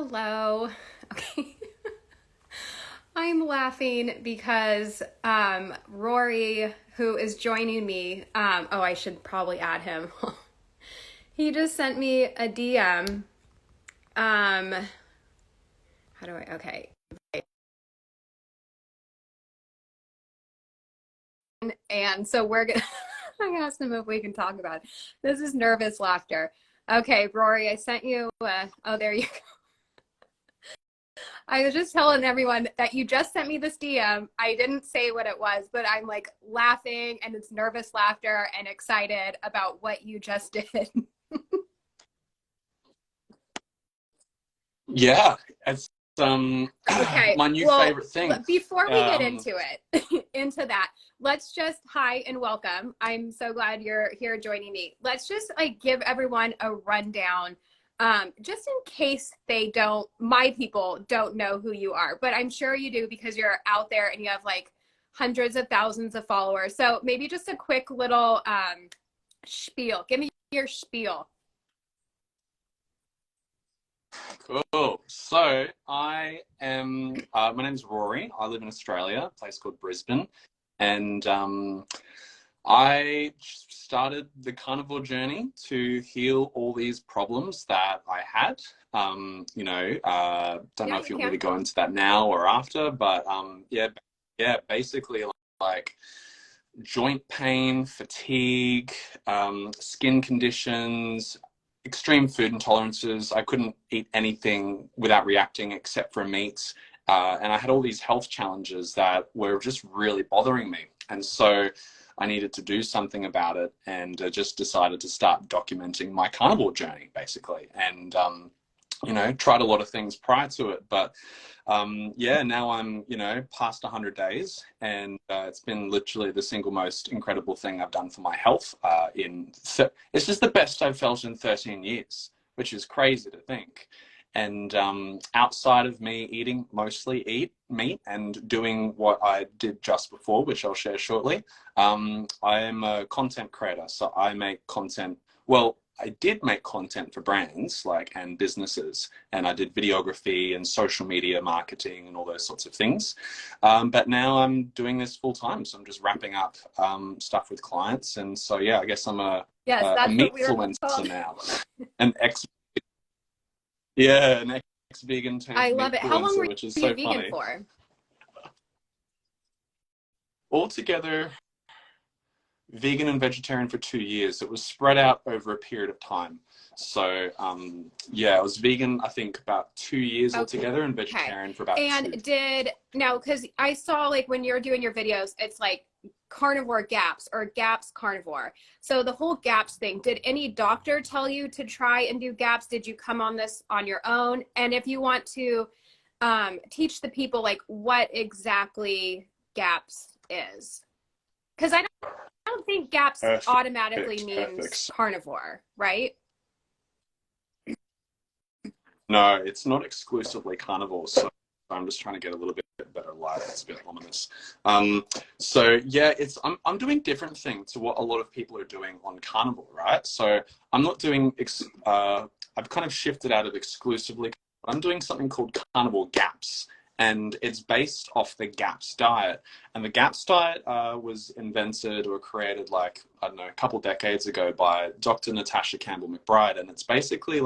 Hello. Okay. I'm laughing because Rory, who is joining me, oh, I should probably add him. He just sent me a DM. How do I, okay. And so we're gonna, I asked him if we can talk about it. This is nervous laughter. Okay, Rory, I sent you, oh, there you go. I was just telling everyone that you just sent me this DM. I didn't say what it was, but I'm like laughing and it's nervous laughter and excited about what you just did. Yeah, it's Okay, my new well, favorite thing. before we get into it, into that, let's just hi and welcome. I'm so glad you're here joining me. Let's just like give everyone a rundown, just in case they don't, my people don't know who you are, but I'm sure you do because you're out there and you have like hundreds of thousands of followers. So maybe just a quick little spiel. Give me your spiel. Cool. So I am. My name's Rory. I live in Australia, a place called Brisbane, and I started the carnivore journey to heal all these problems that I had. Don't know Yeah, if you you want me to can. go into that now or after, but yeah, basically like joint pain, fatigue, skin conditions, extreme food intolerances. I couldn't eat anything without reacting except for meats. And I had all these health challenges that were just really bothering me. And so I needed to do something about it and just decided to start documenting my carnivore journey, basically. And, tried a lot of things prior to it, but yeah, now I'm, past 100 days, and it's been literally the single most incredible thing I've done for my health. It's just the best I've felt in 13 years, which is crazy to think. And outside of me eating, mostly eat meat and doing what I did just before, which I'll share shortly, I am a content creator. So I make content. Well, I did make content for brands and businesses, and I did videography and social media marketing and all those sorts of things. But now I'm doing this full time, so I'm just wrapping up stuff with clients. And so yeah, I guess I'm Yes, a that's what we were meatfluencer called. now, an ex yeah, an ex-vegan turned I love it. How long meatfluencer, were which is you so vegan funny. for? Altogether, vegan and vegetarian for 2 years. It was spread out over a period of time. So yeah, I was vegan, I think, about 2 years altogether, and Okay. vegetarian for about And two. now, because I saw like when you're doing your videos, it's like carnivore gaps or gaps carnivore. So the whole gaps thing, did any doctor tell you to try and do gaps? Did you come on this on your own? And if you want to teach the people like what exactly gaps is, because I don't think gaps automatically means Perfect. carnivore, right? No, it's not exclusively carnivore. So I'm just trying to get a little bit better light. It's a bit ominous. So yeah, I'm doing different things to what a lot of people are doing on carnivore, right? So I'm not doing I've kind of shifted out of exclusively. I'm doing something called carnivore gaps, and it's based off the GAPS diet. And the GAPS diet was invented or created I don't know, a couple decades ago by Dr. Natasha Campbell McBride, and it's basically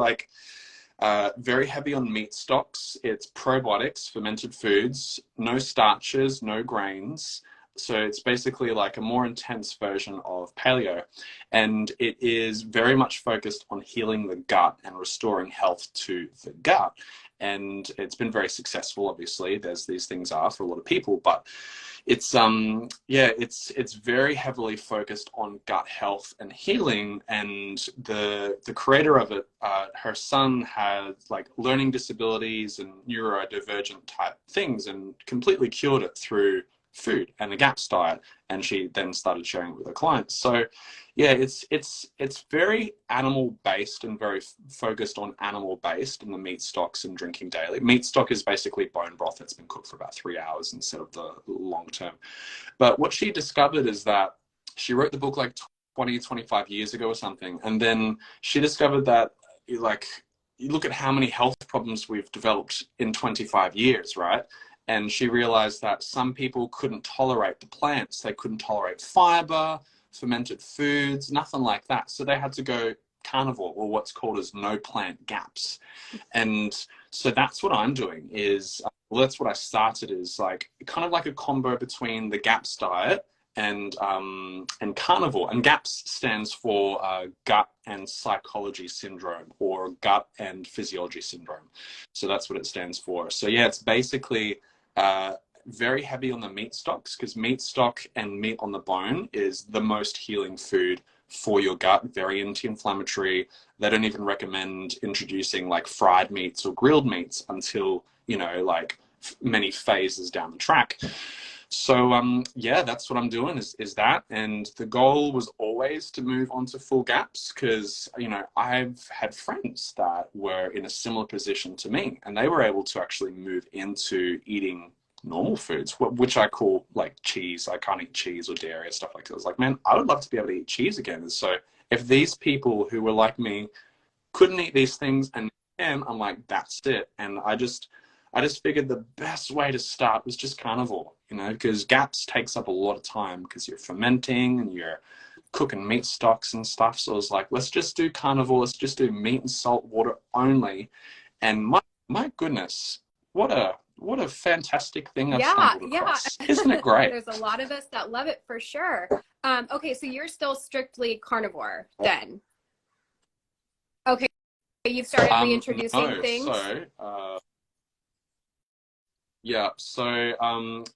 very heavy on meat stocks. It's probiotics, fermented foods, no starches, no grains. So it's basically like a more intense version of paleo. And it is very much focused on healing the gut and restoring health to the gut. And it's been very successful, obviously, as these things are for a lot of people. But it's it's very heavily focused on gut health and healing. And the creator of it, her son had learning disabilities and neurodivergent type things, and completely cured it through food and the GAPS diet. And she then started sharing it with her clients. So yeah, it's very animal based and very focused on animal based in the meat stocks and drinking daily. Meat stock is basically bone broth that's been cooked for about 3 hours instead of the long term. But what she discovered is that she wrote the book 20, 25 years ago or something, and then she discovered that like you look at how many health problems we've developed in 25 years, right? And she realized that some people couldn't tolerate the plants. They couldn't tolerate fiber, fermented foods, nothing like that. So they had to go carnivore, or what's called as no plant gaps. And so that's what I'm doing is, well, that's what I started, is like kind of like a combo between the GAPS diet and carnivore. And GAPS stands for gut and psychology syndrome, or gut and physiology syndrome. So that's what it stands for. So yeah, it's basically very heavy on the meat stocks, because meat stock and meat on the bone is the most healing food for your gut, very anti-inflammatory. They don't even recommend introducing like fried meats or grilled meats until, you know, like many phases down the track. So yeah, that's what I'm doing is that. And the goal was always to move on to full gaps, because, you know, I've had friends that were in a similar position to me, and they were able to actually move into eating normal foods, which I call like cheese. I can't eat cheese or dairy or stuff like that. I was like, man, I would love to be able to eat cheese again. And so if these people who were like me couldn't eat these things, and I'm like, that's it. And I just figured the best way to start was just carnivore, you know, because GAPS takes up a lot of time because you're fermenting and you're cooking meat stocks and stuff. So I was like, let's just do carnivore. Let's just do meat and salt water only. And my goodness, what a fantastic thing I've stumbled across. Isn't it great? There's a lot of us that love it for sure. Okay, so you're still strictly carnivore then? Okay, you've started reintroducing things? So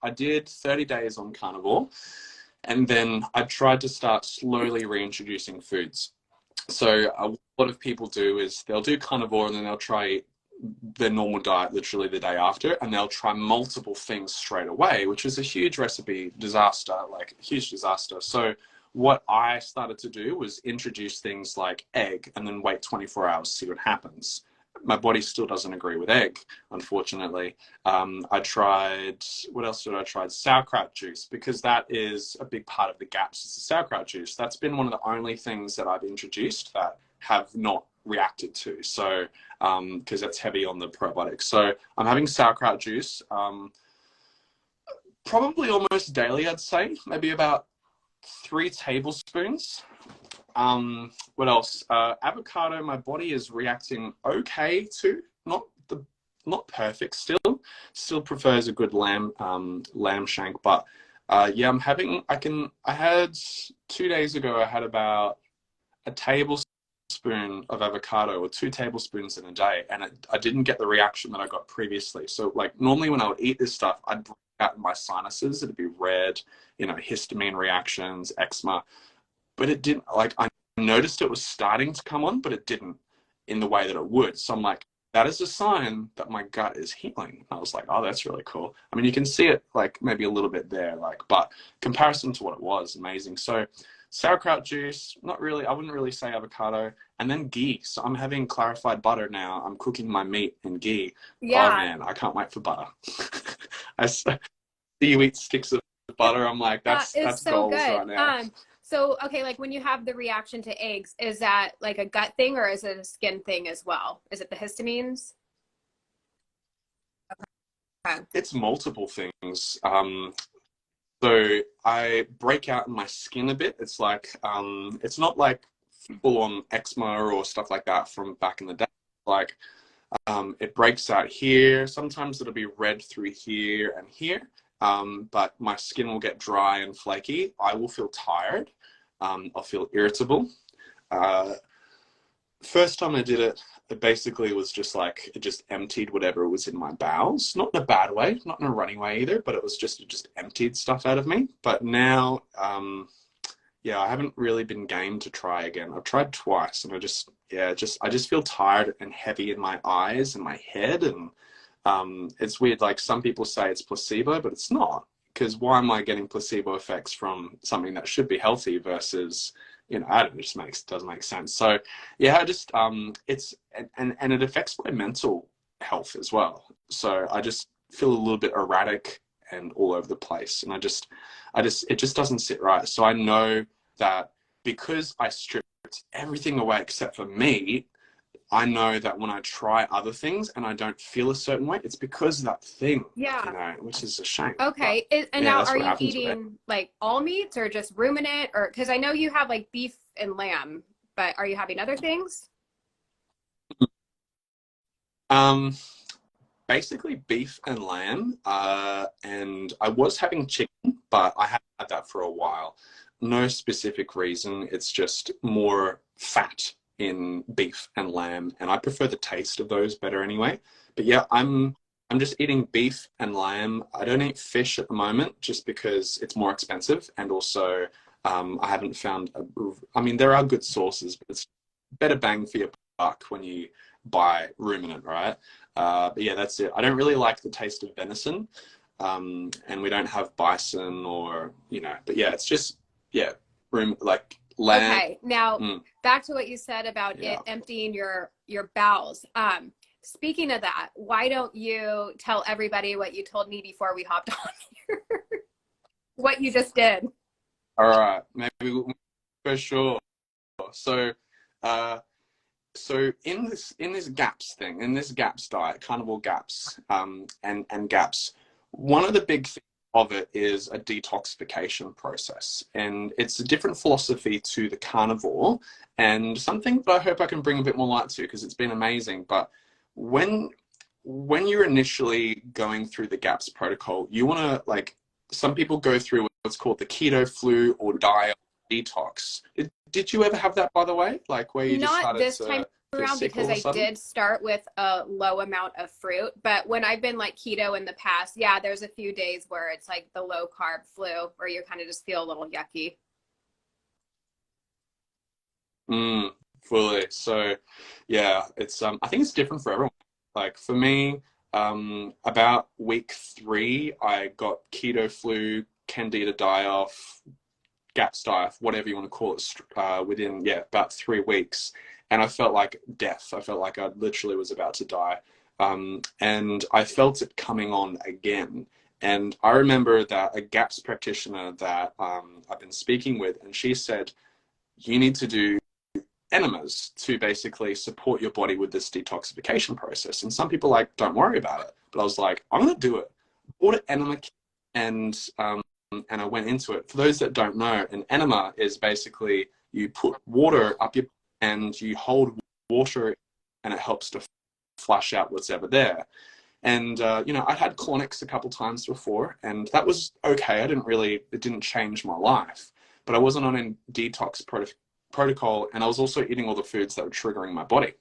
I did 30 days on carnivore, and then I tried to start slowly reintroducing foods. So a lot of people do is they'll do carnivore and then they'll try their normal diet literally the day after, and they'll try multiple things straight away, which is a huge recipe disaster, like a huge disaster. So what I started to do was introduce things like egg and then wait 24 hours to see what happens. My body still doesn't agree with egg, unfortunately. I tried, what else did I try? Sauerkraut juice, because that is a big part of the GAPS. It's the sauerkraut juice. That's been one of the only things that I've introduced that have not reacted to. So, because that's heavy on the probiotics. So I'm having sauerkraut juice, probably almost daily, I'd say, maybe about 3 tablespoons. What else? Avocado, my body is reacting okay to, not perfect still prefers a good lamb shank, but yeah, I had 2 days ago, I had about a tablespoon of avocado, or 2 tablespoons in a day, and I didn't get the reaction that I got previously. So like normally when I would eat this stuff, I'd break out in my sinuses, it'd be red, you know, histamine reactions, eczema. But it didn't, like, I noticed it was starting to come on, but it didn't in the way that it would. So I'm like, that is a sign that my gut is healing. I was like, oh, that's really cool. I mean, you can see it like maybe a little bit there, like, but comparison to what it was, amazing. So sauerkraut juice, not really, I wouldn't really say avocado. And then ghee. So I'm having clarified butter now. I'm cooking my meat in ghee. Yeah. Oh man, I can't wait for butter. I see you eat sticks of butter. I'm like, that's so goals good. right now. So, okay, like when you have the reaction to eggs, is that like a gut thing or is it a skin thing as well? Is it the histamines? Okay. It's multiple things. So I break out in my skin a bit. It's like, it's not like full on eczema or stuff like that from back in the day. Like, it breaks out here. Sometimes it'll be red through here and here. But my skin will get dry and flaky. I will feel tired. I'll feel irritable. First time I did it, it basically was just like, it just emptied whatever was in my bowels. Not in a bad way, not in a running way either, but it just emptied stuff out of me. But now, yeah, I haven't really been game to try again. I've tried twice, and I just feel tired and heavy in my eyes and my head. And it's weird, like some people say it's placebo, but it's not, because why am I getting placebo effects from something that should be healthy versus, you know, I don't know, it just doesn't make sense. So yeah, I just it's and it affects my mental health as well. So I just feel a little bit erratic and all over the place, and it just doesn't sit right. So I know that because I stripped everything away except for meat, I know that when I try other things and I don't feel a certain way, it's because of that thing, you Yeah. know, which is a shame. But Okay. And yeah, now that's are what you happens with it. eating like all meats or just ruminant, or because I know you have like beef and lamb, but are you having other things? Um, Basically beef and lamb, and I was having chicken, but I haven't had that for a while. No specific reason. It's just more fat in beef and lamb, and I prefer the taste of those better anyway. But yeah, I'm just eating beef and lamb. I don't eat fish at the moment just because it's more expensive, and also I haven't found I mean, there are good sources, but it's better bang for your buck when you buy ruminant, right? But yeah, that's it. I don't really like the taste of venison, and we don't have bison or, you know, but yeah, it's just, yeah, like lamb. Okay. Now Mm, back to what you said about it yeah. emptying your bowels. Speaking of that, why don't you tell everybody what you told me before we hopped on here? What you just did. All right, for sure. So, uh, so in this GAPS thing, in this GAPS diet, carnivore GAPS, and GAPS, one of the big things of it is a detoxification process, and it's a different philosophy to the carnivore, and something that I hope I can bring a bit more light to because it's been amazing. But when when you're initially going through the GAPS protocol, you want to, like, some people go through what's called the keto flu or diet detox. Did you ever have that, by the way? Like where you just Not started this time to feel around sick all because of a I sudden? did start with a low amount of fruit. But when I've been like keto in the past, yeah, there's a few days where it's like the low carb flu where you kind of just feel a little yucky. Mm, fully. So, yeah, it's I think it's different for everyone. Like for me, about week 3, I got keto flu, candida die-off, GAPS diet, whatever you want to call it, within, yeah, about 3 weeks. And I felt like death. I felt like I literally was about to die. And I felt it coming on again. And I remember that a GAPS practitioner that I've been speaking with, and she said, you need to do enemas to basically support your body with this detoxification process. And some people like, don't worry about it. But I was like, I'm going to do it. Bought an enema kit, and I went into it. For those that don't know, an enema is basically you put water up your and you hold water, and it helps to flush out what's ever there. And you know, I'd had clonics a couple times before, and that was okay. It didn't change my life, but I wasn't on a protocol, and I was also eating all the foods that were triggering my body.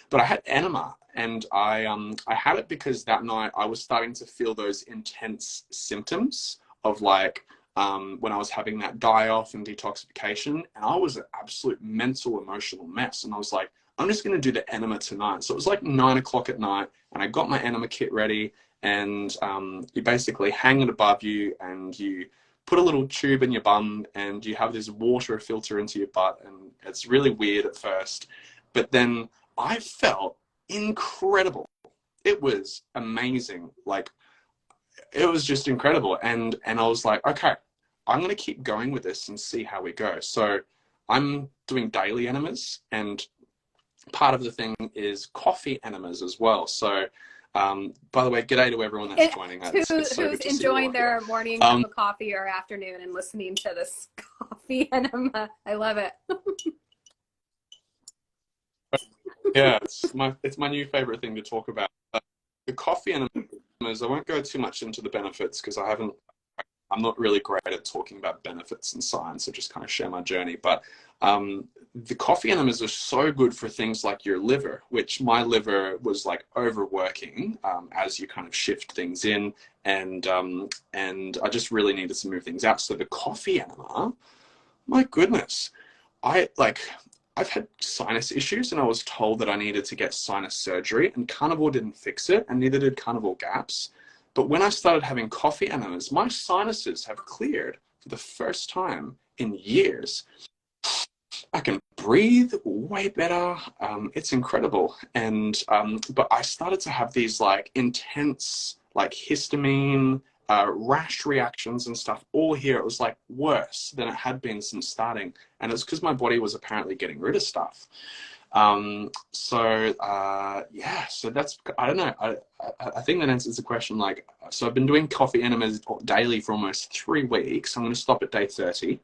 But I had enema, and I had it because that night I was starting to feel those intense symptoms of like when I was having that die off and detoxification, and I was an absolute mental emotional mess. And I was like, I'm just going to do the enema tonight. So it was like 9 o'clock at night, and I got my enema kit ready, and you basically hang it above you, and you put a little tube in your bum, and you have this water filter into your butt, and it's really weird at first, but then I felt incredible. It was amazing. Like, it was just incredible. And I was like, okay, I'm going to keep going with this and see how we go. So I'm doing daily enemas, and part of the thing is coffee enemas as well. So, by the way, g'day to everyone that's And joining. It's so who's good to see you all enjoying here. their morning cup of coffee or afternoon and listening to this coffee enema. I love it. Yeah, it's my new favorite thing to talk about. The coffee enemas, I won't go too much into the benefits because I'm not really great at talking about benefits and science. I just kind of share my journey. But the coffee enemas are so good for things like your liver, which my liver was like overworking as you kind of shift things in, and I just really needed to move things out. So the coffee enema, my goodness, I like. I've had sinus issues, and I was told that I needed to get sinus surgery, and carnivore didn't fix it, and neither did carnivore GAPS. But when I started having coffee enemas, my sinuses have cleared for the first time in years. I can breathe way better. It's incredible. And but I started to have these like intense, like histamine, rash reactions and stuff all here. It was like worse than it had been since starting, and it's because my body was apparently getting rid of stuff. Yeah, so that's, I don't know. I think that answers the question. Like, so I've been doing coffee enemas daily for almost 3 weeks. I'm going to stop at day 30,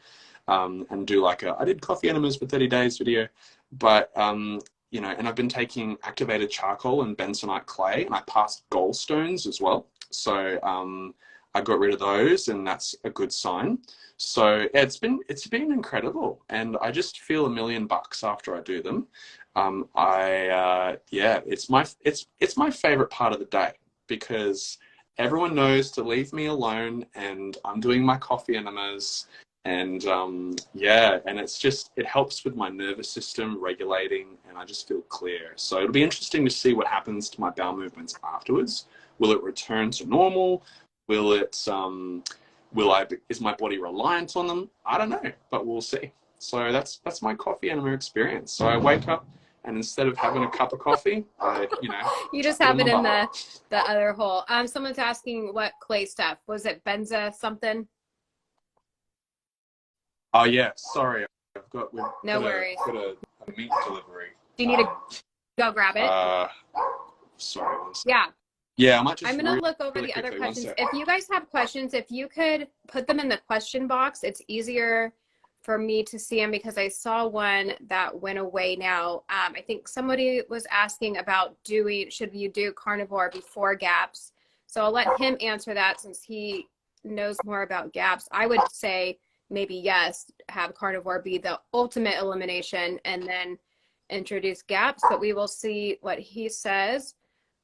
and do like I did coffee enemas for 30 days video, but, you know, and I've been taking activated charcoal and bentonite clay, and I passed gallstones as well. So, I got rid of those, and that's a good sign. So yeah, it's been incredible, and I just feel $1,000,000 after I do them. Yeah, it's my favorite part of the day, because everyone knows to leave me alone, and I'm doing my coffee enemas, and yeah, and it helps with my nervous system regulating, and I just feel clear. So it'll be interesting to see what happens to my bowel movements afterwards. Will it return to normal? Will it is my body reliant on them? I don't know, but we'll see. So that's my coffee enema experience. So I wake up, and instead of having a cup of coffee, You just put have in it my in bowl. the other hole. Someone's asking what clay stuff. Was it benza something? Oh yeah, sorry, we've No worries. got a meat delivery. Do you need to go grab it? Sorry, one sec. Yeah. Yeah, I might I'm just going to look over really the other quickly, one questions. sec. If you guys have questions, if you could put them in the question box, it's easier for me to see them, because I saw one that went away now. I think somebody was asking about should you do carnivore before gaps? So I'll let him answer that, since he knows more about gaps. I would say maybe yes, have carnivore be the ultimate elimination and then introduce gaps, but we will see what he says.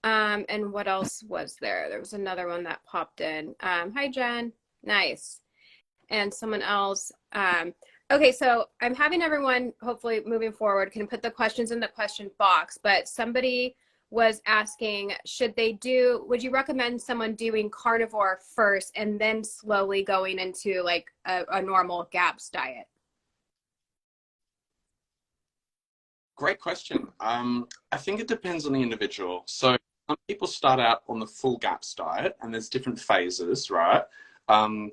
And what else was there? There was another one that popped in. Hi, Jen. Nice. And someone else. Okay, so I'm having everyone, hopefully moving forward, can put the questions in the question box, but somebody was asking, would you recommend someone doing carnivore first and then slowly going into like a normal GAPS diet? Great question. I think it depends on the individual. So some people start out on the full GAPS diet, and there's different phases, right? Um,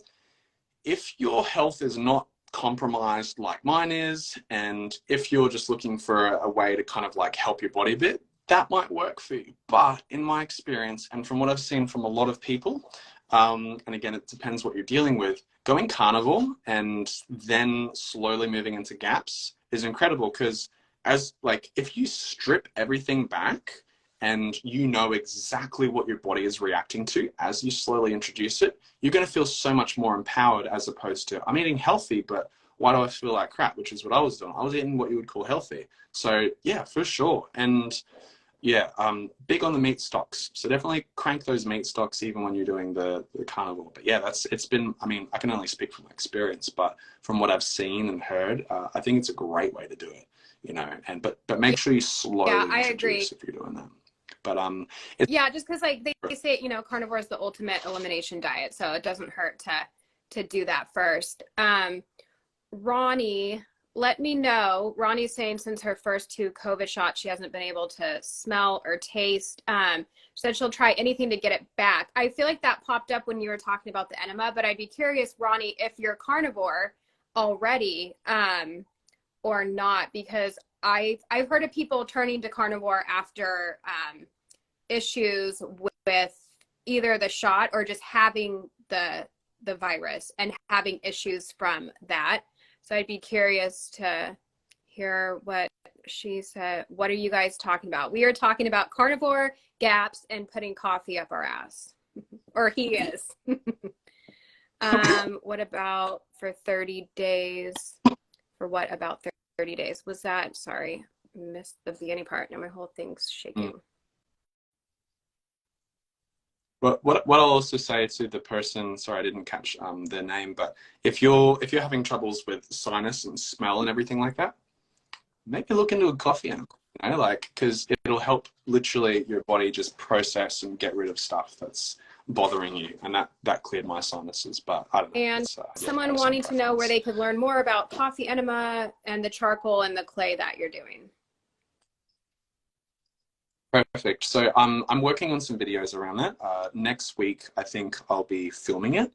if your health is not compromised like mine is, and if you're just looking for a way to kind of like help your body a bit, that might work for you. But in my experience, and from what I've seen from a lot of people, and again, it depends what you're dealing with, going carnivore and then slowly moving into gaps is incredible, because as like if you strip everything back and you know exactly what your body is reacting to as you slowly introduce it, you're going to feel so much more empowered, as opposed to, I'm eating healthy, but why do I feel like crap? Which is what I was doing. I was eating what you would call healthy. So yeah, for sure. And yeah, big on the meat stocks. So definitely crank those meat stocks even when you're doing the carnivore. But yeah, it's been, I mean, I can only speak from experience, but from what I've seen and heard, I think it's a great way to do it, you know, and, but make sure you Yeah, slowly I introduce agree. if you're doing that. But, it's, Yeah, just because like they say, carnivore is the ultimate elimination diet, so it doesn't hurt to do that first. Ronnie, let me know. Ronnie's saying since her first 2 COVID shots, she hasn't been able to smell or taste. She said she'll try anything to get it back. I feel like that popped up when you were talking about the enema, but I'd be curious, Ronnie, if you're carnivore already, or not, because I've heard of people turning to carnivore after issues with either the shot or just having the virus and having issues from that. So I'd be curious to hear what she said. What are you guys talking about? We are talking about carnivore, gaps, and putting coffee up our ass. Or he is. What about for 30 days? For what about 30 days? Was that, sorry, missed the beginning part. Now my whole thing's shaking. but what I'll also say to the person, sorry, I didn't catch their name, but if you're having troubles with sinus and smell and everything like that, maybe look into a coffee enema, like, because it'll help literally your body just process and get rid of stuff that's bothering you, and that cleared my sinuses. But I don't know. And It's yeah, someone personal wanting to know where preference. they could learn more about coffee enema and the charcoal and the clay that you're doing. Perfect. So I'm working on some videos around that. Next week, I think I'll be filming it.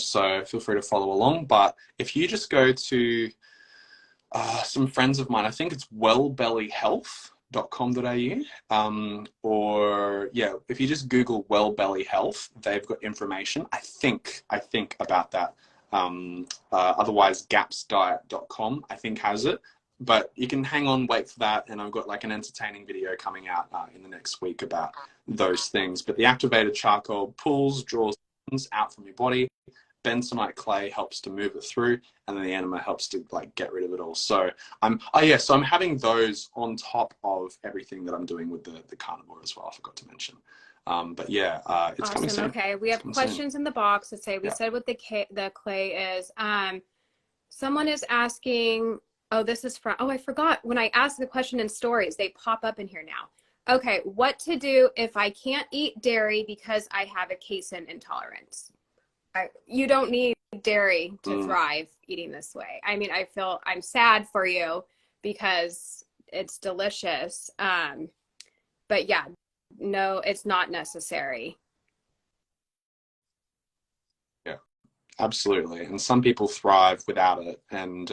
So feel free to follow along. But if you just go to some friends of mine, I think it's wellbellyhealth.com.au. Or yeah, if you just Google Well Belly Health, they've got information. I think about that. Otherwise, gapsdiet.com, I think, has it. But you can hang on, wait for that. And I've got like an entertaining video coming out in the next week about those things. But the activated charcoal pulls, draws out from your body. Bentonite clay helps to move it through, and then the enema helps to like get rid of it all. So I'm having those on top of everything that I'm doing with the carnivore as well. I forgot to mention. But yeah, it's coming Awesome. soon. Okay, we It's have coming soon. questions in the box that say we Yeah. said what the clay is. Someone is asking, oh, this is from, oh, I forgot when I asked the question in stories, they pop up in here now. Okay, what to do if I can't eat dairy because I have a casein intolerance? You don't need dairy to Mm, thrive eating this way. I mean, I'm sad for you because it's delicious. But yeah, no, it's not necessary. yeah. Absolutely. And some people thrive without it. And,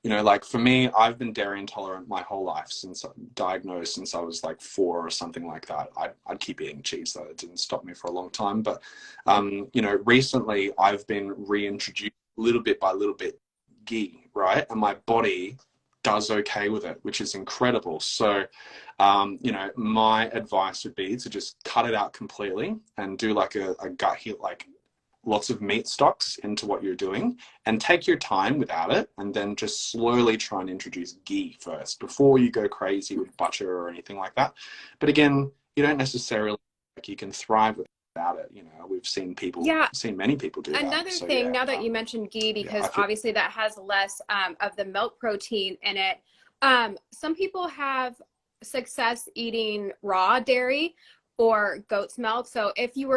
like for me, I've been dairy intolerant my whole life since diagnosed since I was like 4 or something like that. I'd keep eating cheese though. It didn't stop me for a long time. But, recently I've been reintroduced little bit by little bit ghee, right? And my body does okay with it, which is incredible. So, my advice would be to just cut it out completely and do like a gut heal, like lots of meat stocks into what you're doing, and take your time without it, and then just slowly try and introduce ghee first before you go crazy with butter or anything like that. But again, you don't necessarily, like, you can thrive without it. We've Yeah, seen many people do that. another So thing, yeah, now that you mentioned ghee, yeah, I because feel obviously that has less of the milk protein in it. Some people have success eating raw dairy or goat's milk. So if you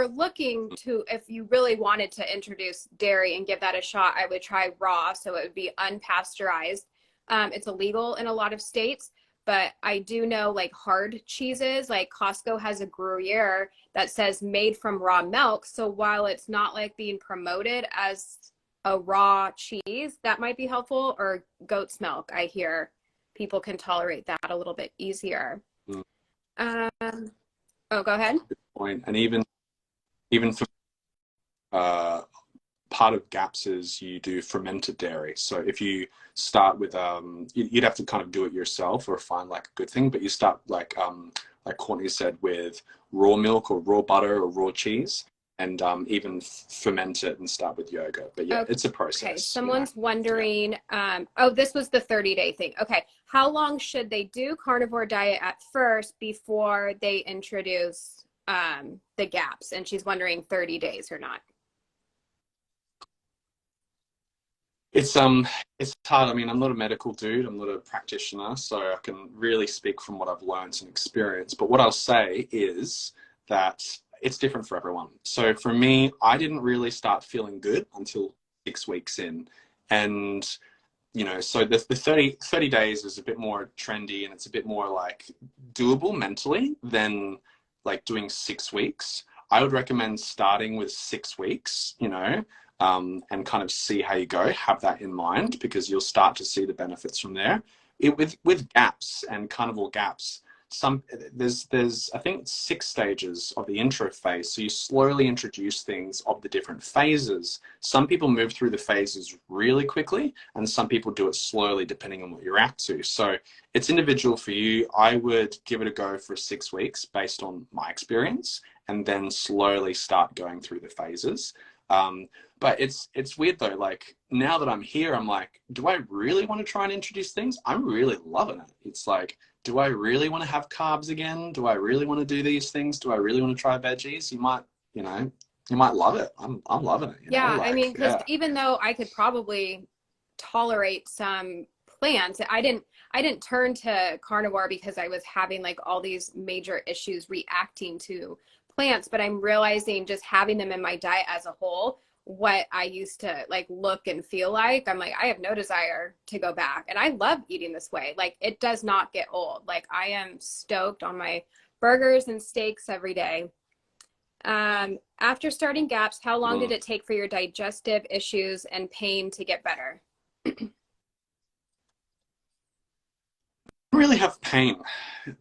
really wanted to introduce dairy and give that a shot, I would try raw. So it would be unpasteurized. It's illegal in a lot of states, but I do know like hard cheeses, like Costco has a Gruyere that says made from raw milk. So while it's not like being promoted as a raw cheese, that might be helpful. Or goat's milk, I hear people can tolerate that a little bit easier. mm, Um, oh, go ahead. point. And even for uh, part of GAPS is you do fermented dairy. So if you start with you'd have to kind of do it yourself or find like a good thing, but you start like Courtney said, with raw milk or raw butter or raw cheese, and even ferment it and start with yogurt. But yeah, it's a Okay, process. someone's Yeah. wondering, oh, this was the 30-day thing. Okay, how long should they do carnivore diet at first before they introduce the gaps? And she's wondering 30 days or not. It's hard. I mean, I'm not a medical dude. I'm not a practitioner, so I can really speak from what I've learned and experienced. But what I'll say is that it's different for everyone. So for me, I didn't really start feeling good until 6 weeks in. And, so the 30 days is a bit more trendy, and it's a bit more like doable mentally than like doing 6 weeks. I would recommend starting with 6 weeks, and kind of see how you go. Have that in mind, because you'll start to see the benefits from there. With gaps and carnivore gaps, there's I think 6 stages of the intro phase. So you slowly introduce things of the different phases. Some people move through the phases really quickly, and some people do it slowly depending on what you're at to. So it's individual for you. I would give it a go for 6 weeks based on my experience, and then slowly start going through the phases. But it's weird though. Like, now that I'm here, I'm like, do I really want to try and introduce things? I'm really loving it. It's like, do I really want to have carbs again? Do I really want to do these things? Do I really want to try veggies? You know, you might love it. I'm loving it. Yeah, I mean, Like, because yeah. even though I could probably tolerate some plants, I didn't turn to carnivore because I was having like all these major issues reacting to plants, but I'm realizing just having them in my diet as a whole, what I used to like look and feel like, I'm like, I have no desire to go back. And I love eating this way. Like, it does not get old. Like, I am stoked on my burgers and steaks every day. After starting gaps, how long did Mm. it take for your digestive issues and pain to get better? really have pain.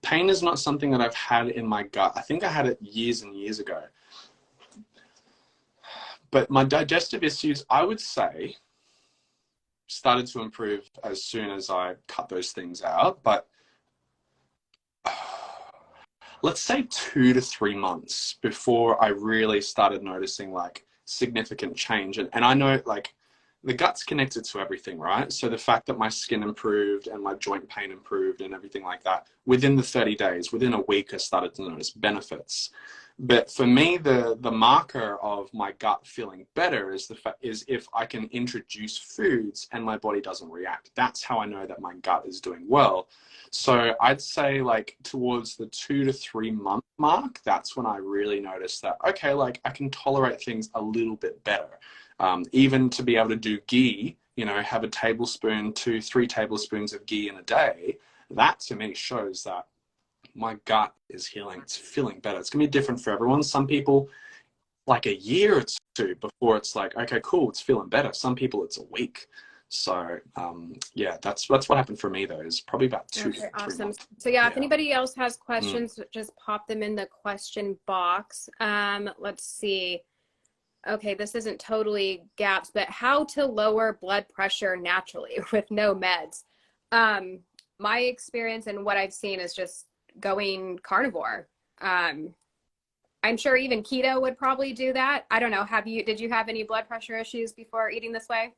Pain is not something that I've had in my gut. I think I had it years and years ago. But my digestive issues, I would say, started to improve as soon as I cut those things out. But let's say 2 to 3 months before I really started noticing like significant change. And I know like the gut's connected to everything, right? So the fact that my skin improved and my joint pain improved and everything like that, within the 30 days, within a week, I started to notice benefits. But for me, the marker of my gut feeling better is is if I can introduce foods and my body doesn't react. That's how I know that my gut is doing well. So I'd say like towards the 2 to 3 month mark, that's when I really noticed that, okay, like I can tolerate things a little bit better. Even to be able to do ghee, you know, have a tablespoon to 3 tablespoons of ghee in a day, that to me shows that my gut is healing. It's feeling better. It's gonna be different for everyone. Some people like a year or two before it's like, okay, cool, it's feeling better. Some people it's a week. So yeah, that's what happened for me though, is probably about two Okay, to 3 awesome. months. So yeah, if Yeah. anybody else has questions, just pop them in the question box. Let's see. Okay, this isn't totally gaps, but how to lower blood pressure naturally with no meds. My experience and what I've seen is just going carnivore. I'm sure even keto would probably do that. I don't know. Did you have any blood pressure issues before eating this way?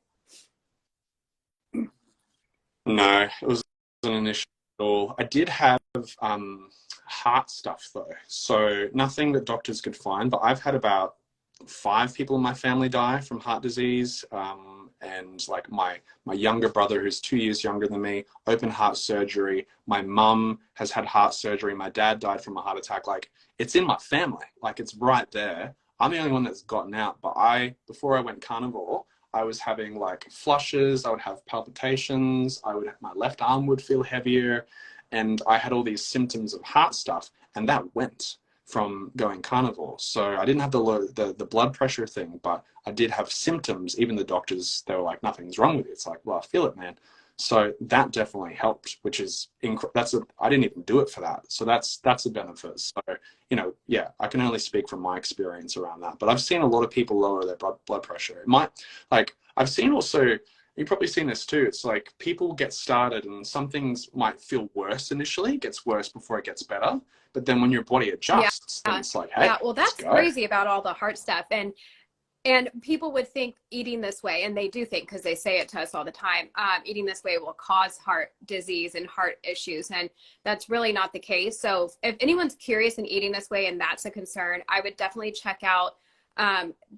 No, it was an issue at all. I did have heart stuff though, so nothing that doctors could find. But I've had about 5 people in my family die from heart disease, and like my younger brother, who's 2 years younger than me, open heart surgery. My mum has had heart surgery. My dad died from a heart attack. Like it's in my family. Like it's right there. I'm the only one that's gotten out. But before I went carnivore, I was having like flushes, I would have palpitations, my left arm would feel heavier, and I had all these symptoms of heart stuff, and that went from going carnivore. So I didn't have the blood pressure thing, but I did have symptoms. Even the doctors, they were like, nothing's wrong with you. It's like, well, I feel it, man. So that definitely helped, which is I didn't even do it for that. So that's a benefit. So, you know, yeah, I can only speak from my experience around that. But I've seen a lot of people lower their blood pressure. It might, like, I've seen also, you've probably seen this too. It's like people get started and some things might feel worse initially, it gets worse before it gets better. But then when your body Yeah. adjusts, then it's like, hey, Yeah. Well, let's that's go. crazy about all the heart stuff. And people would think eating this way, and they do think because they say it to us all the time, eating this way will cause heart disease and heart issues. And that's really not the case. So if anyone's curious in eating this way and that's a concern, I would definitely check out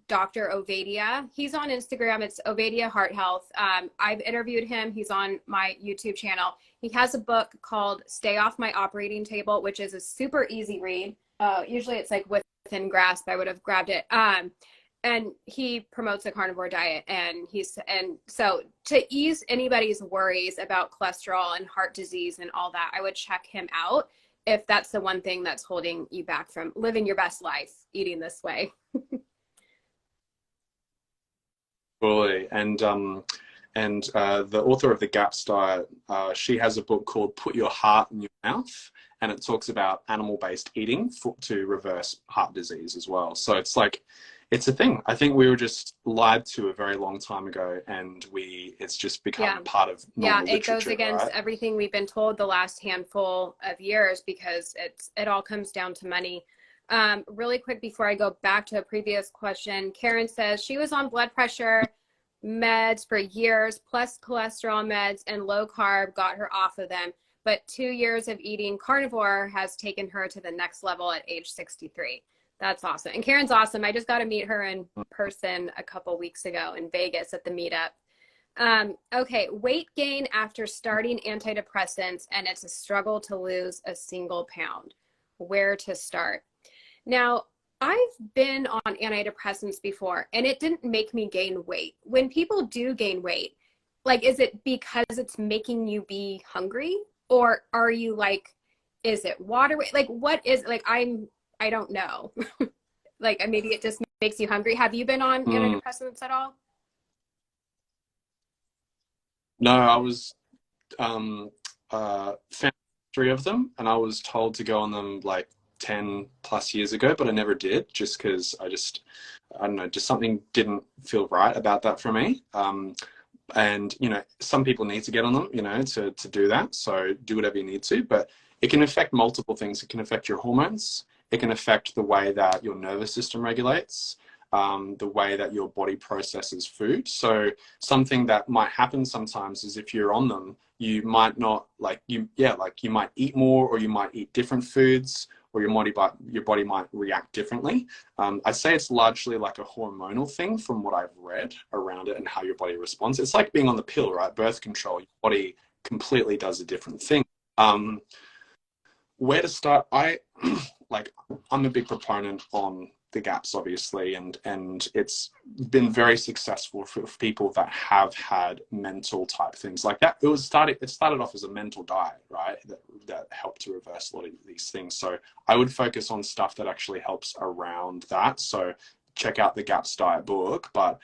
Dr. Ovadia. He's on Instagram. It's Ovadia Heart Health. I've interviewed him. He's on my YouTube channel. He has a book called Stay Off My Operating Table, which is a super easy read. Usually it's like within grasp. I would have grabbed it. And he promotes a carnivore diet, and so to ease anybody's worries about cholesterol and heart disease and all that, I would check him out if that's the one thing that's holding you back from living your best life, eating this way. Fully. And the author of the GAPS diet, she has a book called Put Your Heart in Your Mouth, and it talks about animal-based eating to reverse heart disease as well. So it's like, it's a thing. I think we were just lied to a very long time ago, and it's just become part of normal literature. It goes against right? everything we've been told the last handful of years, because it all comes down to money. Really quick before I go back to a previous question, Karen says she was on blood pressure meds for years, plus cholesterol meds, and low carb got her off of them. But 2 years of eating carnivore has taken her to the next level at age 63. That's awesome. And Karen's awesome. I just got to meet her in person a couple weeks ago in Vegas at the meetup. Okay, weight gain after starting antidepressants, and it's a struggle to lose a single pound. Where to start? Now, I've been on antidepressants before, and it didn't make me gain weight. When people do gain weight, like, is it because it's making you be hungry? Or are you like, is it water weight? Like, what is, like, I don't know. Like, maybe it just makes you hungry. Have you been on antidepressants at all? No, I was found 3 of them, and I was told to go on them like 10 plus years ago, but I never did, just because I don't know, just something didn't feel right about that for me. And some people need to get on them, to do that. So do whatever you need to, but it can affect multiple things. It can affect your hormones. It can affect the way that your nervous system regulates, the way that your body processes food. So something that might happen sometimes is if you're on them, you might not you might eat more, or you might eat different foods, or your body might react differently. I'd say it's largely like a hormonal thing from what I've read around it and how your body responds. It's like being on the pill, right? Birth control, your body completely does a different thing. Where to start? I'm a big proponent on the gaps, obviously, and it's been very successful for people that have had mental type things like that. It started off as a mental diet, right? That helped to reverse a lot of these things. So I would focus on stuff that actually helps around that. So check out the GAPS diet book, but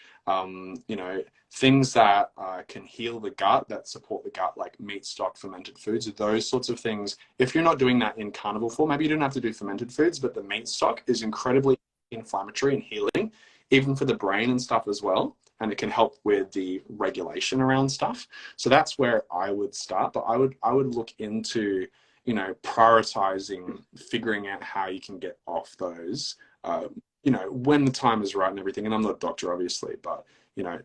things that can heal the gut, that support the gut, like meat, stock, fermented foods, those sorts of things. If you're not doing that in carnivore form, maybe you don't have to do fermented foods, but the meat stock is incredibly inflammatory and healing, even for the brain and stuff as well. And it can help with the regulation around stuff. So that's where I would start. But I would look into, prioritizing, figuring out how you can get off those, when the time is right and everything. And I'm not a doctor, obviously, but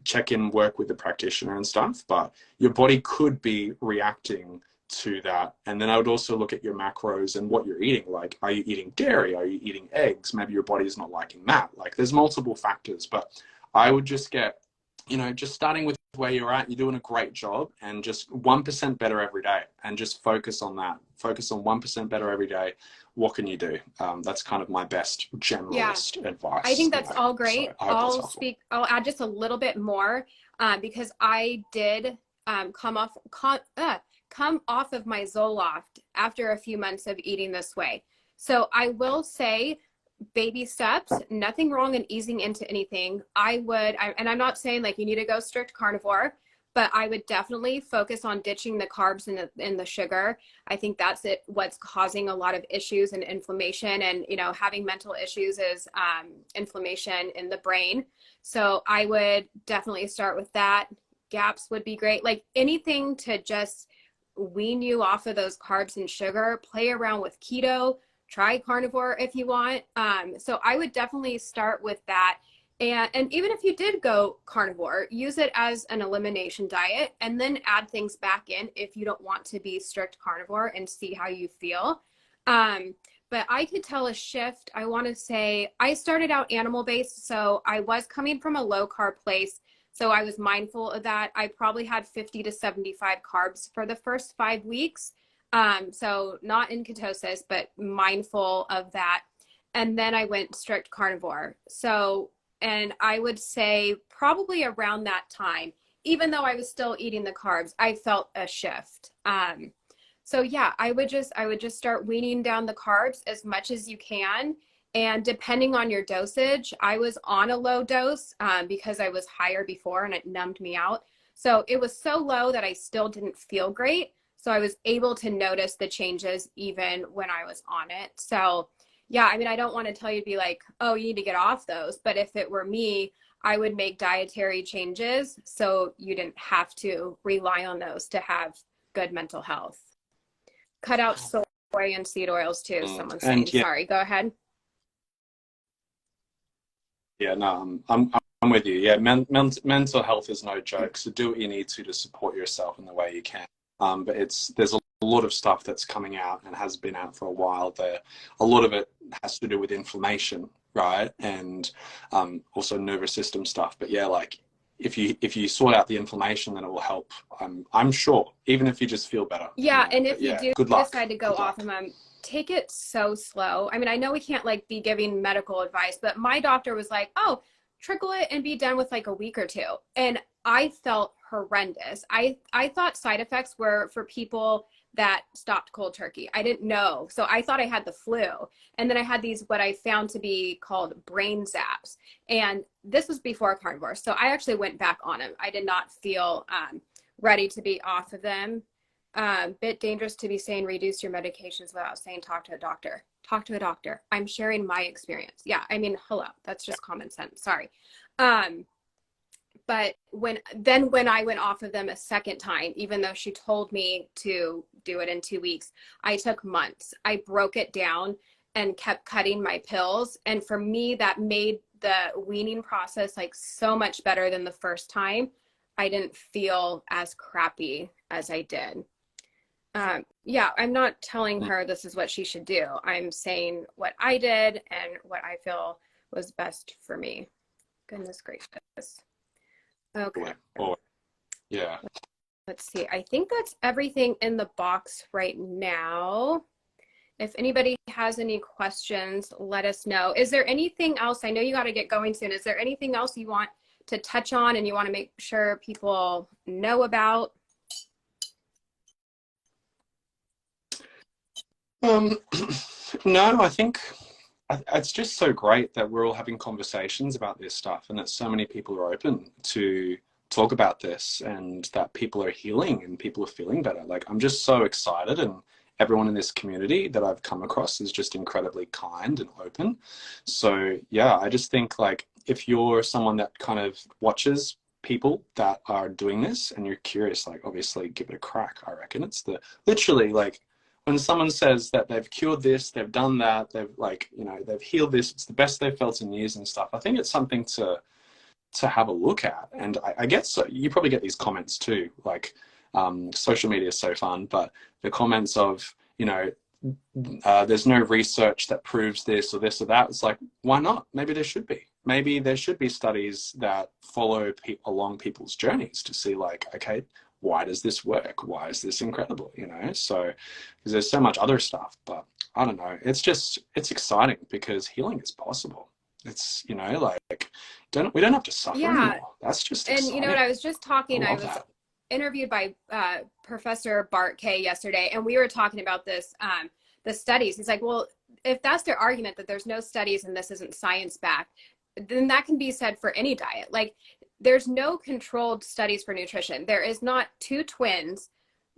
check in, work with the practitioner and stuff. But your body could be reacting to that. And then I would also look at your macros and what you're eating. Like, are you eating dairy? Are you eating eggs? Maybe your body is not liking that. Like, there's multiple factors, but I would just get, just starting with where you're at, you're doing a great job, and just 1% better every day, and just focus on that. Focus on 1% better every day. What can you do? That's kind of my best generalist advice. I think that's all great. So I'll add just a little bit more, because I did come off of my Zoloft after a few months of eating this way. So I will say, baby steps, nothing wrong in easing into anything. And I'm not saying like you need to go strict carnivore, but I would definitely focus on ditching the carbs and the sugar. I think that's what's causing a lot of issues and inflammation, and having mental issues is inflammation in the brain. So I would definitely start with that. GAPS would be great. Like anything to just wean you off of those carbs and sugar. Play around with keto. Try carnivore if you want. So I would definitely start with that. And even if you did go carnivore, use it as an elimination diet, and then add things back in if you don't want to be strict carnivore, and see how you feel. But I could tell a shift. I want to say I started out animal based, so I was coming from a low carb place. So I was mindful of that. I probably had 50 to 75 carbs for the first 5 weeks. So not in ketosis, but mindful of that. And then I went strict carnivore. So, and I would say probably around that time, even though I was still eating the carbs, I felt a shift. So yeah, I would just start weaning down the carbs as much as you can. And depending on your dosage, I was on a low dose, because I was higher before and it numbed me out. So it was so low that I still didn't feel great. So I was able to notice the changes even when I was on it. So yeah, I mean, I don't want to tell you to be like, oh, you need to get off those. But if it were me, I would make dietary changes so you didn't have to rely on those to have good mental health. Cut out soy and seed oils too, someone's saying. Yeah. Sorry, go ahead. Yeah, no, I'm with you. Yeah, mental health is no joke. So do what you need to support yourself in the way you can. But there's a lot of stuff that's coming out and has been out for a while. A lot of it has to do with inflammation, right? And also nervous system stuff. But yeah, like if you sort out the inflammation, then it will help. I'm sure, even if you just feel better. Yeah, and if you do decide to go off of them, take it so slow. I mean, I know we can't like be giving medical advice, but my doctor was like, oh, trickle it and be done with like a week or two. And I felt horrendous. I thought side effects were for people that stopped cold turkey. I didn't know. So I thought I had the flu. And then I had these, what I found to be called brain zaps. And this was before carnivore. So I actually went back on them. I did not feel ready to be off of them. Bit dangerous to be saying reduce your medications without saying talk to a doctor. Talk to a doctor. I'm sharing my experience. Yeah, I mean, hello, that's just common sense. Sorry. But when I went off of them a second time, even though she told me to do it in 2 weeks, I took months. I broke it down and kept cutting my pills. And for me, that made the weaning process like so much better than the first time. I didn't feel as crappy as I did. Yeah, I'm not telling her this is what she should do. I'm saying what I did and what I feel was best for me. Goodness gracious. Okay. Oh, yeah. Let's see. I think that's everything in the box right now. If anybody has any questions, let us know. Is there anything else? I know you got to get going soon. Is there anything else you want to touch on and you want to make sure people know about? No, I think it's just so great that we're all having conversations about this stuff and that so many people are open to talk about this and that people are healing and people are feeling better. Like, I'm just so excited, and everyone in this community that I've come across is just incredibly kind and open. So yeah, I just think, like, if you're someone that kind of watches people that are doing this and you're curious, like, obviously give it a crack. I reckon it's the literally, like, when someone says that they've cured this, they've done that, they've, like, you know, they've healed this, it's the best they've felt in years and stuff. I think it's something to have a look at. And I guess so, you probably get these comments too, like, social media is so fun, but the comments of, you know, there's no research that proves this or this or that. It's like, why not? Maybe there should be. Maybe there should be studies that follow along people's journeys to see, like, okay, why does this work? Why is this incredible? You know, so because there's so much other stuff, but I don't know. It's just, it's exciting because healing is possible. It's, you know, like, we don't have to suffer anymore. That's just exciting. And you know what, I was just talking, I was that. interviewed by Professor Bart K yesterday, and we were talking about this, the studies. He's like, well, if that's their argument that there's no studies and this isn't science backed, then that can be said for any diet. Like, there's no controlled studies for nutrition. There is not two twins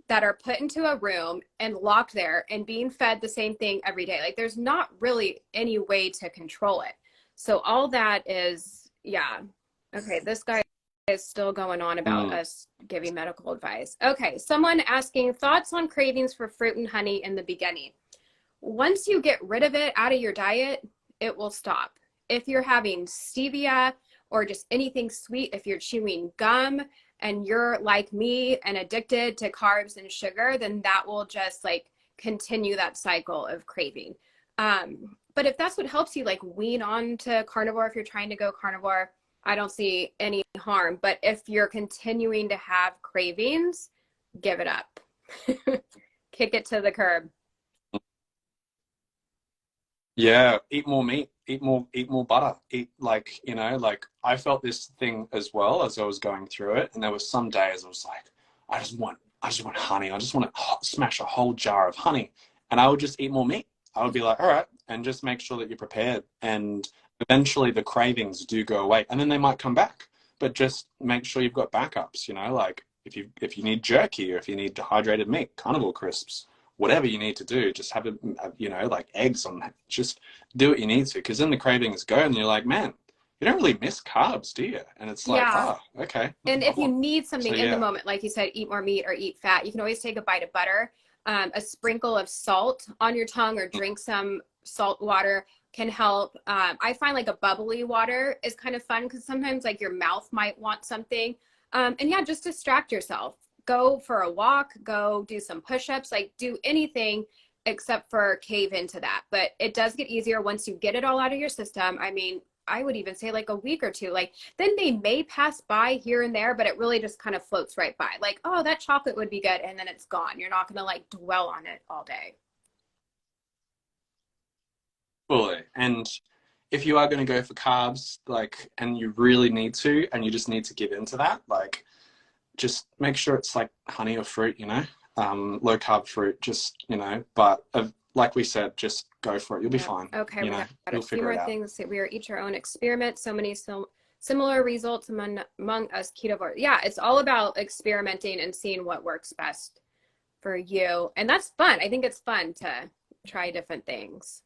that are put into a room and locked there and being fed the same thing every day. Like, there's not really any way to control it. So all that is, yeah. Okay, this guy is still going on about us giving medical advice. Okay, someone asking thoughts on cravings for fruit and honey in the beginning. Once you get rid of it out of your diet, it will stop. If you're having stevia or just anything sweet, if you're chewing gum and you're like me and addicted to carbs and sugar, then that will just like continue that cycle of craving. But if that's what helps you, like, wean on to carnivore, if you're trying to go carnivore, I don't see any harm. But if you're continuing to have cravings, give it up. Kick it to the curb. Yeah, eat more meat, eat more butter, eat, like, you know, like, I felt this thing as well as I was going through it. And there were some days I was like, I just want honey. I just want to smash a whole jar of honey. And I would just eat more meat. I would be like, all right, and just make sure that you're prepared. And eventually the cravings do go away, and then they might come back, but just make sure you've got backups, you know, like, if you need jerky, or if you need dehydrated meat, carnivore crisps, whatever you need to do, just have it, you know, like eggs on that. Just do what you need to, because then the cravings go and you're like, man, you don't really miss carbs, do you? And it's like, Yeah. Okay. And if you need something So, in yeah. the moment, like you said, eat more meat or eat fat, you can always take a bite of butter, a sprinkle of salt on your tongue, or drink some salt water can help. I find like a bubbly water is kind of fun, because sometimes like your mouth might want something. And yeah, just distract yourself. Go for a walk, go do some push-ups, like do anything except for cave into that. But it does get easier once you get it all out of your system. I mean, I would even say like a week or two, like then they may pass by here and there, but it really just kind of floats right by. Like, oh, that chocolate would be good. And then it's gone. You're not going to like dwell on it all day. Fully. And if you are going to go for carbs, like, and you really need to, and you just need to give into that, like, just make sure it's like honey or fruit, you know, low carb fruit, just, you know, but like we said, just go for it. You'll be fine. Okay, You we know, got a you'll few figure more it out. things. We are each our own experiment. So many similar results among us ketovores. Yeah, it's all about experimenting and seeing what works best for you. And that's fun. I think it's fun to try different things.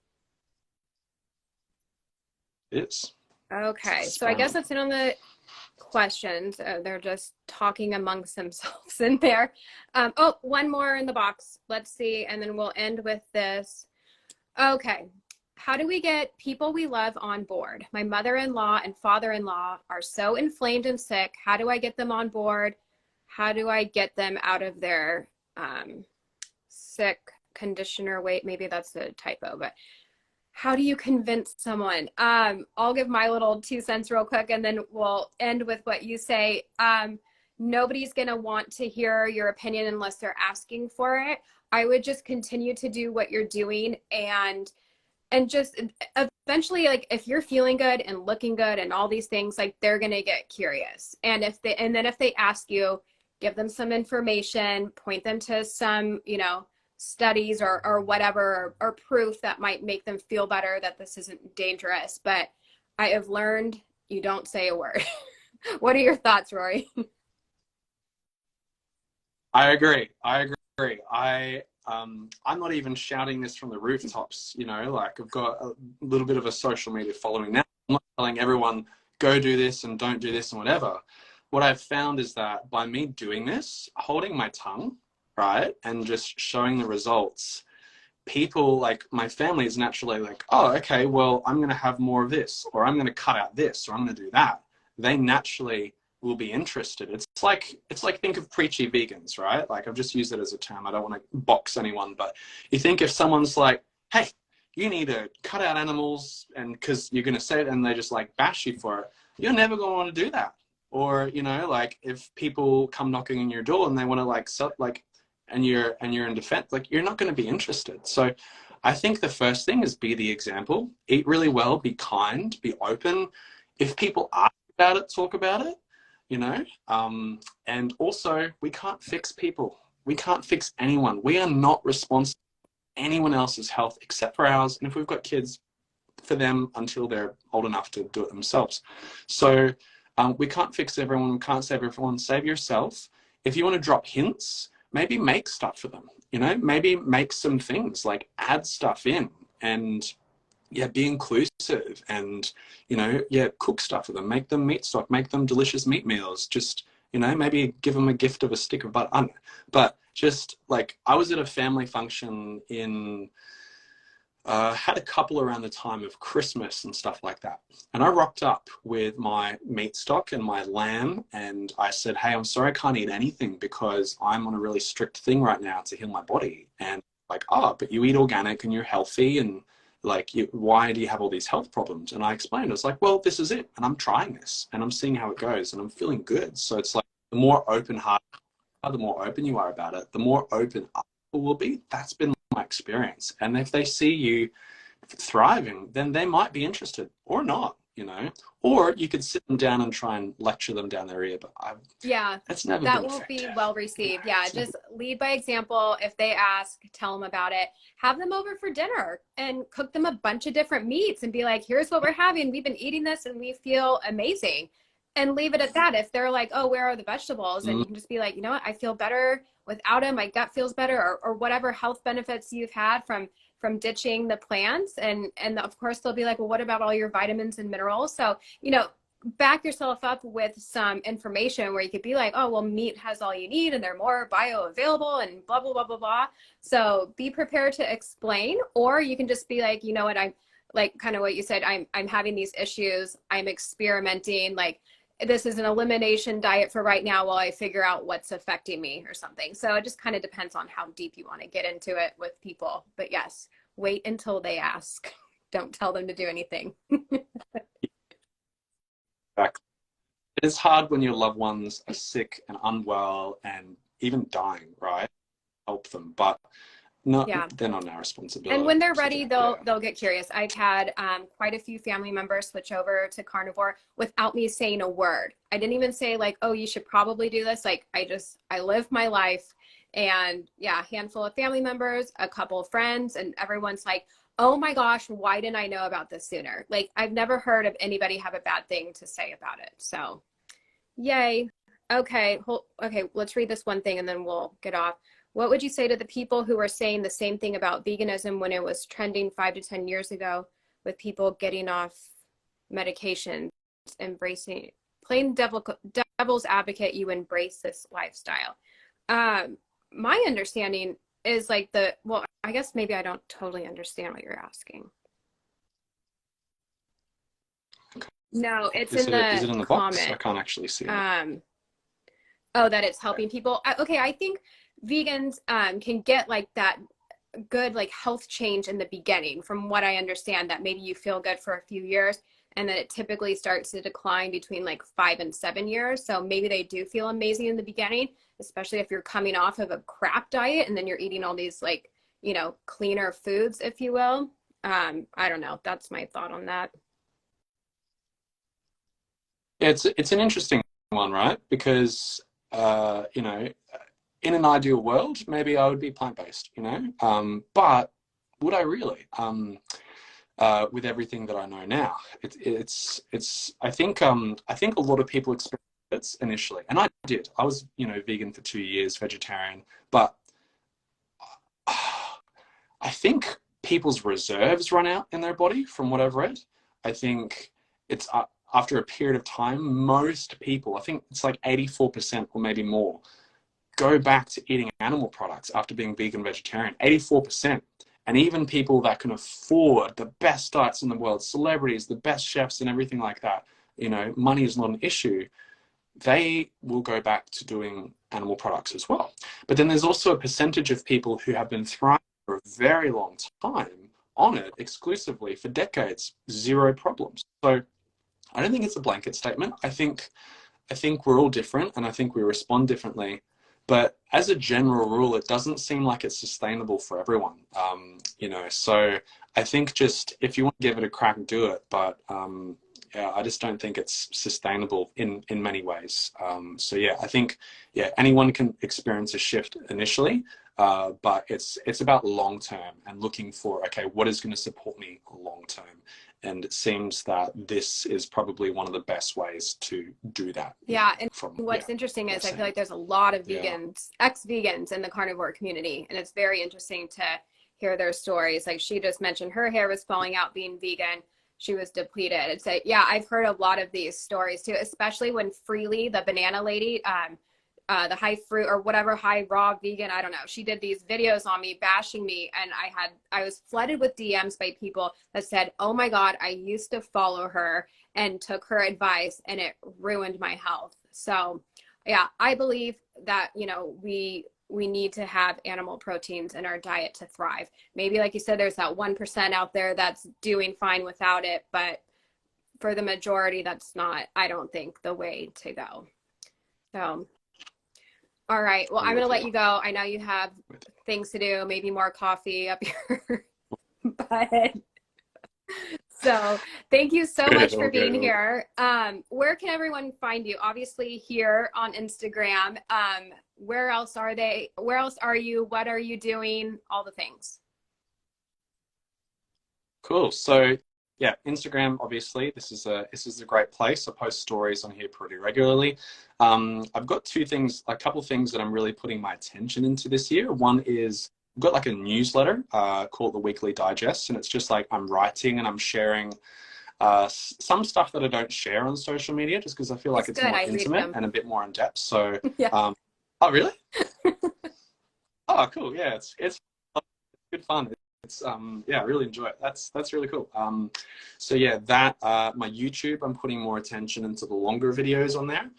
It's Okay, so I guess experimental. that's it on the questions. They're just talking amongst themselves in there. Oh, one more in the box. Let's see, and then we'll end with this. Okay. How do we get people we love on board? My mother-in-law and father-in-law are so inflamed and sick. How do I get them on board? How do I get them out of their sick conditioner weight? Maybe that's a typo, but how do you convince someone? I'll give my little 2 cents real quick, and then we'll end with what you say. Nobody's going to want to hear your opinion unless they're asking for it. I would just continue to do what you're doing, and just eventually, like, if you're feeling good and looking good and all these things, like, they're going to get curious. And then if they ask you, give them some information, point them to some, studies or whatever, or proof that might make them feel better that this isn't dangerous. But I have learned you don't say a word. What are your thoughts, Rory? I agree. I agree. I'm not even shouting this from the rooftops, like I've got a little bit of a social media following now. I'm not telling everyone, go do this and don't do this and whatever. What I've found is that by me doing this, holding my tongue, right, and just showing the results, people, like my family, is naturally like, oh, okay, well, I'm going to have more of this, or I'm going to cut out this, or I'm going to do that. They naturally will be interested. It's like think of preachy vegans, right? Like I've just used it as a term. I don't want to box anyone, but you think if someone's like, hey, you need to cut out animals, and because you're going to say it, and they just like bash you for it, you're never going to want to do that. Or like if people come knocking on your door and they want to like and you're in defense, like you're not going to be interested. So I think the first thing is be the example, eat really well, be kind, be open. If people ask about it, talk about it, and also we can't fix people. We can't fix anyone. We are not responsible for anyone else's health except for ours. And if we've got kids, for them until they're old enough to do it themselves. So we can't fix everyone. We can't save everyone. Save yourself. If you want to drop hints, maybe make stuff for them. Maybe make some things, like add stuff in, and yeah, be inclusive, and cook stuff for them. Make them meat stock. Make them delicious meat meals. Just maybe give them a gift of a stick of butter. I don't know. But just like I was at a family function in. Had a couple around the time of Christmas and stuff like that. And I rocked up with my meat stock and my lamb, and I said, hey, I'm sorry I can't eat anything because I'm on a really strict thing right now to heal my body. And like, oh, but you eat organic and you're healthy, and like, why do you have all these health problems? And I explained, I was like, well, this is it. And I'm trying this and I'm seeing how it goes and I'm feeling good. So it's like the more open heart, the more open you are about it, the more open people will be. That's been my experience. And if they see you thriving, then they might be interested or not, or you could sit them down and try and lecture them down their ear. But Yeah, that's never that been won't be effective. well received. Yeah, just lead by example. If they ask, tell them about it. Have them over for dinner and cook them a bunch of different meats and be like, here's what we're having. We've been eating this and we feel amazing. And leave it at that. If they're like, oh, where are the vegetables? And Mm, you can just be like, you know what? I feel better without them. My gut feels better, or whatever health benefits you've had from ditching the plants. And of course they'll be like, well, what about all your vitamins and minerals? So, back yourself up with some information where you could be like, oh, well, meat has all you need and they're more bioavailable and blah, blah, blah, blah, blah. So be prepared to explain, or you can just be like, you know what, I'm like kind of what you said, I'm having these issues. I'm experimenting. Like, this is an elimination diet for right now while I figure out what's affecting me or something. So it just kind of depends on how deep you want to get into it with people. But yes, wait until they ask. Don't tell them to do anything. exactly. It is hard when your loved ones are sick and unwell and even dying, right? Help them, but not Yeah. they're not our And responsibility when they're to ready, do. they'll Yeah. they'll get curious. I've had quite a few family members switch over to carnivore without me saying a word. I didn't even say like, oh, you should probably do this. Like, I live my life. And yeah, a handful of family members, a couple of friends, and everyone's like, oh my gosh, why didn't I know about this sooner? Like, I've never heard of anybody have a bad thing to say about it. So yay. Okay. Okay. Let's read this one thing and then we'll get off. what would you say to the people who were saying the same thing about veganism when it was trending 5 to 10 years ago, with people getting off medications, embracing, devil's advocate, you embrace this lifestyle? My understanding is like well, I guess maybe I don't totally understand what you're asking. No, it's Is in it the in the box? I comment. can't actually see it. Oh, that it's helping people. Okay, I think vegans can get like that good like health change in the beginning, from what I understand, that maybe you feel good for a few years and then it typically starts to decline between like 5 and 7 years. So maybe they do feel amazing in the beginning, especially if you're coming off of a crap diet and then you're eating all these like, cleaner foods, if you will. I don't know. That's my thought on that. Yeah, it's an interesting one, right? Because in an ideal world, maybe I would be plant-based, but would I really? With everything that I know now, it's I think a lot of people experience it initially, and I did. I was vegan for 2 years, vegetarian, but I think people's reserves run out in their body, from what I've read. I think it's after a period of time, most people, I think it's like 84% or maybe more, go back to eating animal products after being vegan, vegetarian. 84%. And even people that can afford the best diets in the world, celebrities, the best chefs and everything like that, money is not an issue. They will go back to doing animal products as well. But then there's also a percentage of people who have been thriving for a very long time on it exclusively for decades, zero problems. So I don't think it's a blanket statement. I think we're all different, and I think we respond differently. But as a general rule, it doesn't seem like it's sustainable for everyone. So I think just if you want to give it a crack, do it. But yeah, I just don't think it's sustainable in many ways. So yeah, I think anyone can experience a shift initially, but it's about long term and looking for, okay, what is going to support me long term. And it seems that this is probably one of the best ways to do that. Yeah, and what's interesting is I feel like there's a lot of vegans, ex-vegans in the carnivore community, and it's very interesting to hear their stories. Like, she just mentioned her hair was falling out being vegan. She was depleted. It's like, yeah, I've heard a lot of these stories too, especially when Freely, the banana lady, the high fruit or whatever, high raw vegan, I don't know, she did these videos on me, bashing me, and I was flooded with DMs by people that said, oh my God, I used to follow her and took her advice and it ruined my health. So yeah, I believe that we need to have animal proteins in our diet to thrive. Maybe, like you said, there's that 1% out there that's doing fine without it, but for the majority, that's not, I don't think, the way to go. So all right. Well, I'm going to let you go. I know you have things to do, maybe more coffee up here. But so thank you so much for being here. Where can everyone find you? Obviously here on Instagram. Where else are they? Where else are you? What are you doing? All the things. Cool. So yeah, Instagram, obviously, this is a great place. I post stories on here pretty regularly. I've got a couple of things that I'm really putting my attention into this year. One is I've got like a newsletter called the Weekly Digest, and it's just like I'm writing and I'm sharing some stuff that I don't share on social media, just because I feel like it's more intimate and a bit more in depth. So, yeah. Oh, really? Oh, cool. Yeah, it's good fun. It's yeah, I really enjoy it. That's really cool. So yeah, that my YouTube, I'm putting more attention into the longer videos on there,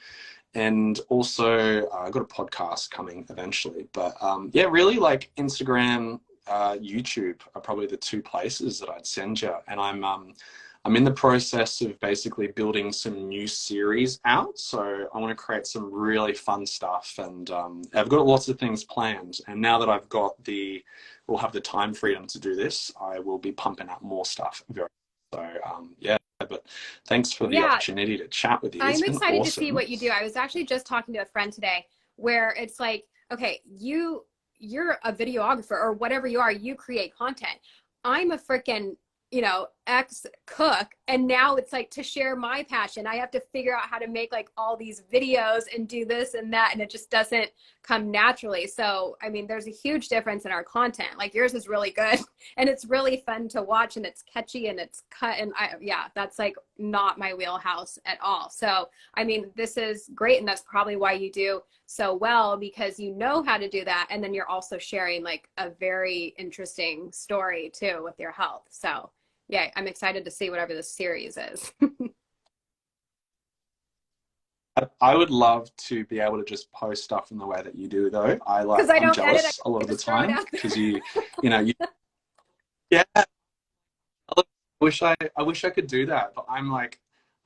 and also I got a podcast coming eventually. But yeah, really, like Instagram, YouTube are probably the two places that I'd send you. And I'm in the process of basically building some new series out. So I want to create some really fun stuff, and I've got lots of things planned. And now that we'll have the time freedom to do this, I will be pumping out more stuff. Yeah, but thanks for the opportunity to chat with you. I'm excited to see what you do. I was actually just talking to a friend today where it's like, okay, you're a videographer or whatever you are, you create content. I'm a freaking, ex cook, and now it's like to share my passion, I have to figure out how to make like all these videos and do this and that, and it just doesn't come naturally. So I mean, there's a huge difference in our content. Like yours is really good and it's really fun to watch and it's catchy and it's cut, and yeah, that's like not my wheelhouse at all. So I mean, this is great, and that's probably why you do so well, because you know how to do that, and then you're also sharing like a very interesting story too with your health. So yeah, I'm excited to see whatever this series is. I would love to be able to just post stuff in the way that you do, though. Because I I'm don't edit, jealous a lot I of the just throw it time out there. because you yeah. I wish I could do that, but I'm like,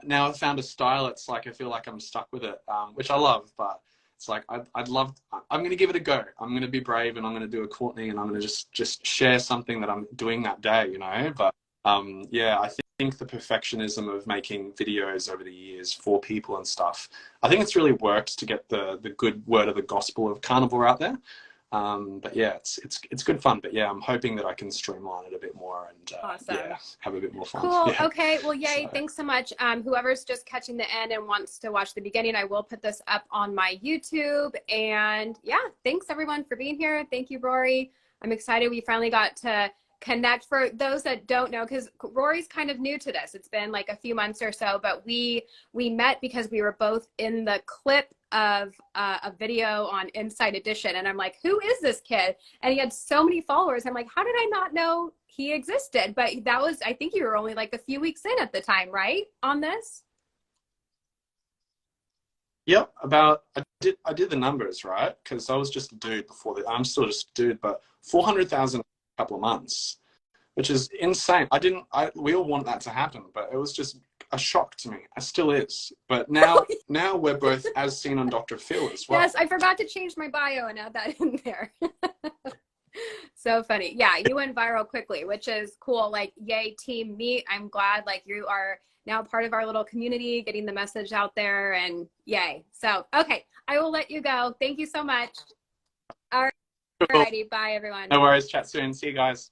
now I've found a style. It's like I feel like I'm stuck with it, which I love. But it's like I'd love. I'm going to give it a go. I'm going to be brave, and I'm going to do a Courtney, and I'm going to just share something that I'm doing that day, you know. But yeah, I think the perfectionism of making videos over the years for people and stuff, I think it's really worked to get the good word of the gospel of carnivore out there. But yeah, it's good fun. But yeah, I'm hoping that I can streamline it a bit more and yeah, Awesome. have a bit more fun. Cool. Yeah. Okay. Well, yay. So Thanks so much. Whoever's just catching the end and wants to watch the beginning, I will put this up on my YouTube. And yeah, thanks everyone for being here. Thank you, Rory. I'm excited we finally got to connect. For those that don't know, because Rory's kind of new to this, it's been like a few months or so, but we met because we were both in the clip of a video on Inside Edition, and I'm like, who is this kid? And he had so many followers. I'm like, how did I not know he existed? But that was, I think you were only like a few weeks in at the time, right, on this? yep, I did the numbers right because I was just a dude before that. I'm still just a dude, but 400,000 a couple of months, which is insane. We all want that to happen, but it was just a shock to me. It still is. But now we're both as seen on Dr. Phil as well. Yes, I forgot to change my bio and add that in there. So funny. Yeah, you went viral quickly, which is cool. Like, yay, team meat. I'm glad like you are now part of our little community, getting the message out there, and yay. So, okay, I will let you go. Thank you so much. All righty. Bye, everyone. No worries. Chat soon. See you guys.